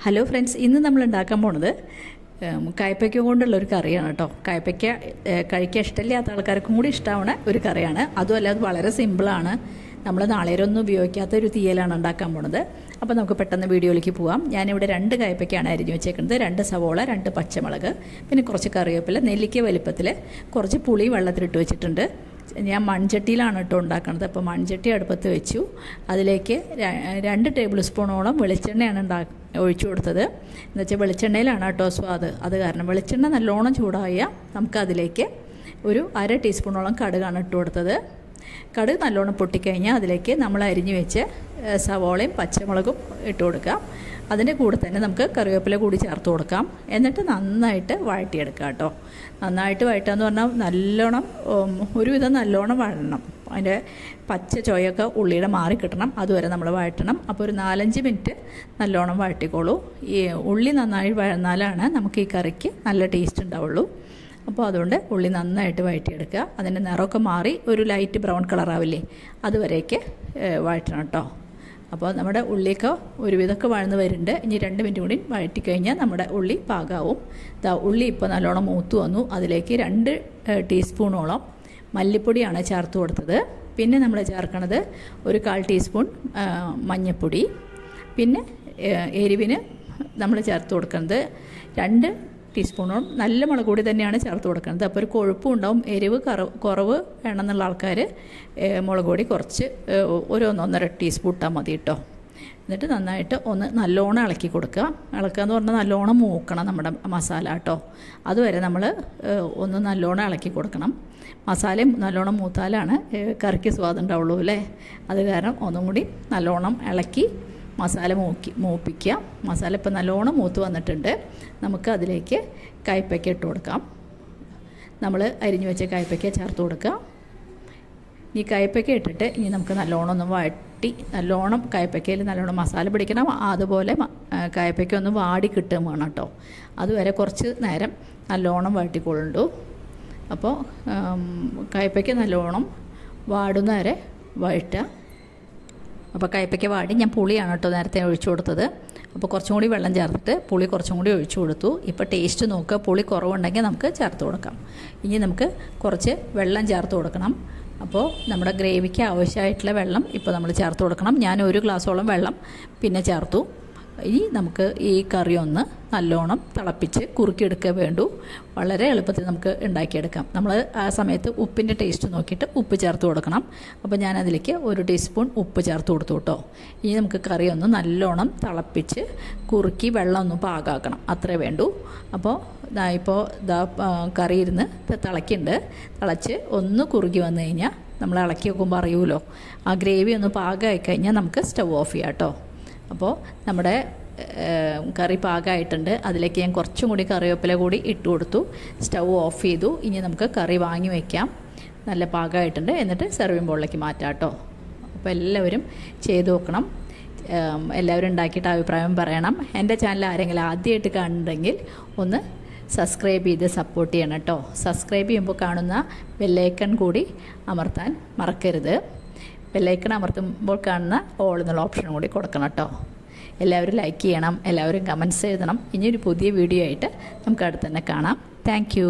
Hello friends, ഇന്ന് നമ്മൾ ഉണ്ടാക്കാൻ പോണത് കയ്പ്പയ്ക്ക കൊണ്ടുള്ളൊരു കറിയാണ് കേട്ടോ. കയ്പ്പയ്ക്ക കഴിക്കാൻ ഇഷ്ടമില്ലാത്ത ആൾക്കാർക്കും കൂടി ഇഷ്ടമാവുന്ന ഒരു കറിയാണ്. അതുമല്ല, അത് വളരെ സിമ്പിളാണ്. നമ്മൾ നാളേരൊന്നും ഉപയോഗിക്കാത്ത ഒരു തീയലാണ് ഉണ്ടാക്കാൻ പോണത്. അപ്പോൾ നമുക്ക് പെട്ടെന്ന് വീഡിയോയിലേക്ക് പോകാം. ഞാനിവിടെ 2 കയ്പ്പയ്ക്കാണ് അരിഞ്ഞു വെച്ചേക്കുന്നത്. 2 സവോള, 2 പച്ചമുളക്, പിന്നെ കുറച്ച് കറിവേപ്പില, നെല്ലിക്ക വലിപ്പത്തിൽ കുറച്ച് പുളി വെള്ളത്തിലിട്ട് വെച്ചിട്ടുണ്ട്. ഞാൻ മൺചട്ടിയിലാണ് കേട്ടോ ഉണ്ടാക്കുന്നത്. അപ്പോൾ മൺചട്ടി അടുപ്പത്ത് വെച്ചു. അതിലേക്ക് 2 ടേബിൾ സ്പൂണോളം വെളിച്ചെണ്ണയാണ് ഒഴിച്ചു കൊടുത്തത്. എന്നുവെച്ചാൽ വെളിച്ചെണ്ണയിലാണ് കേട്ടോ സ്വാദ്. അത് കാരണം വെളിച്ചെണ്ണ നല്ലോണം ചൂടായ നമുക്കതിലേക്ക് ഒരു 1/2 ടീസ്പൂണോളം കടുകാണ് ഇട്ട് കൊടുത്തത്. കടുക് നല്ലോണം പൊട്ടിക്കഴിഞ്ഞാൽ അതിലേക്ക് നമ്മൾ അരിഞ്ഞു വെച്ച് സവോളയും പച്ചമുളകും ഇട്ട് കൊടുക്കാം. അതിൻ്റെ കൂടെ തന്നെ നമുക്ക് കറിവേപ്പില കൂടി ചേർത്ത് കൊടുക്കാം. എന്നിട്ട് നന്നായിട്ട് വഴറ്റിയെടുക്കാം കേട്ടോ. നന്നായിട്ട് വഴറ്റാന്ന് പറഞ്ഞാൽ നല്ലോണം ഒരുവിധം നല്ലോണം വഴണം. അതിൻ്റെ പച്ച ചൊയൊക്കെ ഉള്ളിയുടെ മാറി കിട്ടണം. അതുവരെ നമ്മൾ വഴറ്റണം. അപ്പോൾ ഒരു 4-5 മിനിറ്റ് നല്ലോണം വഴറ്റിക്കോളൂ. ഈ ഉള്ളി നന്നായി വഴന്നാലാണ് നമുക്ക് ഈ കറിക്ക് നല്ല ടേസ്റ്റ് ഉണ്ടാവുള്ളൂ. അപ്പോൾ അതുകൊണ്ട് ഉള്ളി നന്നായിട്ട് വഴറ്റിയെടുക്കുക. അതിൻ്റെ നിറമൊക്കെ മാറി ഒരു ലൈറ്റ് ബ്രൗൺ കളറാവില്ലേ, അതുവരേക്ക് വഴറ്റണം കേട്ടോ. അപ്പോൾ നമ്മുടെ ഉള്ളിയൊക്കെ ഒരുവിധമൊക്കെ വഴന്ന് വരുന്നുണ്ട്. ഇനി 2 മിനിറ്റ് കൂടി വഴറ്റിക്കഴിഞ്ഞാൽ നമ്മുടെ ഉള്ളി പാകാവും. ഉള്ളി ഇപ്പോൾ നല്ലോണം മൂത്ത് വന്നു. അതിലേക്ക് 2 ടീസ്പൂണോളം മല്ലിപ്പൊടിയാണ് ചേർത്ത് കൊടുത്തത്. പിന്നെ നമ്മൾ ചേർക്കണത് ഒരു 1/4 ടീസ്പൂൺ മഞ്ഞൾപ്പൊടി. പിന്നെ എരിവിന് നമ്മൾ ചേർത്ത് കൊടുക്കുന്നത് 2 ടീസ്പൂണോളം നല്ല മുളക് പൊടി തന്നെയാണ് ചേർത്ത് കൊടുക്കുന്നത്. അപ്പോൾ ഒരു കൊഴുപ്പും ഉണ്ടാവും. എരിവ് കുറവ് വേണമെന്നുള്ള ആൾക്കാർ മുളക് പൊടി കുറച്ച് ഒരു 1-1.5 ടീസ്പൂൺ ഇട്ടാൽ മതി കേട്ടോ. എന്നിട്ട് നന്നായിട്ട് ഒന്ന് നല്ലോണം ഇളക്കി കൊടുക്കുക. ഇളക്കുക എന്ന് പറഞ്ഞാൽ നല്ലോണം മൂക്കണം നമ്മുടെ മസാല കേട്ടോ. അതുവരെ നമ്മൾ ഒന്ന് നല്ലോണം ഇളക്കി കൊടുക്കണം. മസാലയും നല്ലോണം മൂത്താലാണ് കറിക്ക് സ്വാദുണ്ടാവുള്ളൂ അല്ലേ. അത് കാരണം ഒന്നും കൂടി നല്ലോണം ഇളക്കി മസാല മൂപ്പിക്കുക. മസാല ഇപ്പോൾ നല്ലോണം മൂത്ത് വന്നിട്ടുണ്ട്. നമുക്ക് അതിലേക്ക് കയ്പ്പയ്ക്ക ഇട്ട് കൊടുക്കാം. നമ്മൾ അരിഞ്ഞു വെച്ച കയ്പ്പയ്ക്ക ചേർത്ത് കൊടുക്കുക. ഈ കയ്പ്പയ്ക്ക ഇട്ടിട്ട് ഇനി നമുക്ക് നല്ലോണം ഒന്ന് വഴറ്റി നല്ലോണം കയ്പ്പയ്ക്കയിൽ നല്ലോണം മസാല പിടിക്കണം. അതുപോലെ കയ്പ്പയ്ക്ക ഒന്ന് വാടി കിട്ടുകയും വേണം കേട്ടോ. അതുവരെ കുറച്ച് നേരം നല്ലോണം വഴറ്റിക്കൊള്ളുണ്ടു. അപ്പോൾ കയ്പ്പയ്ക്ക നല്ലോണം വാടുന്ന വരെ വഴറ്റുക. അപ്പോൾ കയ്പ്പയ്ക്ക വാടി ഞാൻ പുളിയാണ് കേട്ടോ നേരത്തെ ഒഴിച്ചു കൊടുത്തത്. അപ്പോൾ കുറച്ചും കൂടി വെള്ളം ചേർത്തിട്ട് പുളി കുറച്ചും കൂടി ഒഴിച്ചു കൊടുത്തു. ഇപ്പോൾ ടേസ്റ്റ് നോക്കുക. പുളി കുറവുണ്ടെങ്കിൽ നമുക്ക് ചേർത്ത് കൊടുക്കാം. ഇനി നമുക്ക് കുറച്ച് വെള്ളം ചേർത്ത് കൊടുക്കണം. അപ്പോൾ നമ്മുടെ ഗ്രേവിക്ക് ആവശ്യമായിട്ടുള്ള വെള്ളം ഇപ്പോൾ നമ്മൾ ചേർത്ത് കൊടുക്കണം. ഞാൻ 1 ഗ്ലാസ്സോളം വെള്ളം പിന്നെ ചേർത്തു. ഇനി നമുക്ക് ഈ കറി ഒന്ന് നല്ലോണം തിളപ്പിച്ച് കുറുക്കിയെടുക്കുക വേണ്ടു. വളരെ എളുപ്പത്തിൽ നമുക്ക് ഉണ്ടാക്കിയെടുക്കാം. നമ്മൾ ആ സമയത്ത് ഉപ്പിൻ്റെ ടേസ്റ്റ് നോക്കിയിട്ട് ഉപ്പ് ചേർത്ത് കൊടുക്കണം. അപ്പോൾ ഞാനതിലേക്ക് 1 ടീസ്പൂൺ ഉപ്പ് ചേർത്ത് കൊടുത്തു കേട്ടോ. ഇനി നമുക്ക് കറി ഒന്ന് നല്ലോണം തിളപ്പിച്ച് കുറുക്കി വെള്ളം ഒന്ന് പാകാക്കണം. അത്രേ വേണ്ടൂ. അപ്പോൾ ഇപ്പോൾ കറി ഇരുന്ന് തിളയ്ക്കുന്നുണ്ട്. തിളച്ച് ഒന്ന് കുറുകി വന്നു കഴിഞ്ഞാൽ നമ്മൾ ഇളക്കി വെക്കുമ്പോൾ അറിയുമല്ലോ, ആ ഗ്രേവി ഒന്ന് പാകമായി കഴിഞ്ഞാൽ നമുക്ക് സ്റ്റവ് ഓഫ് ചെയ്യാം കേട്ടോ. അപ്പോൾ നമ്മുടെ കറി പാകമായിട്ടുണ്ട്. അതിലേക്ക് ഞാൻ കുറച്ചും കൂടി കറിവേപ്പില കൂടി ഇട്ട് കൊടുത്തു. സ്റ്റവ് ഓഫ് ചെയ്തു. ഇനി നമുക്ക് കറി വാങ്ങി വയ്ക്കാം. നല്ല പാകമായിട്ടുണ്ട്. എന്നിട്ട് സെർവിങ് ബോളിലേക്ക് മാറ്റാം കേട്ടോ. അപ്പോൾ എല്ലാവരും ചെയ്ത് നോക്കണം. എല്ലാവരും ഉണ്ടാക്കിയിട്ട് അഭിപ്രായം പറയണം. എൻ്റെ ചാനൽ ആരെങ്കിലും ആദ്യമായിട്ട് കാണുന്നുണ്ടെങ്കിൽ ഒന്ന് സബ്സ്ക്രൈബ് ചെയ്ത് സപ്പോർട്ട് ചെയ്യണം കേട്ടോ. സബ്സ്ക്രൈബ് ചെയ്യുമ്പോൾ കാണുന്ന ബെല്ലൈക്കൺ കൂടി അമർത്താൻ മറക്കരുത്. ബെല്ലൈക്കൺ അമർത്തുമ്പോൾ കാണുന്ന ഓൾ എന്നുള്ള ഓപ്ഷനും കൂടി കൊടുക്കണം കേട്ടോ. എല്ലാവരും ലൈക്ക് ചെയ്യണം. എല്ലാവരും കമൻറ്റ്സ് എഴുതണം. ഇനിയൊരു പുതിയ വീഡിയോ ആയിട്ട് നമുക്ക് അടുത്ത് തന്നെ കാണാം. താങ്ക്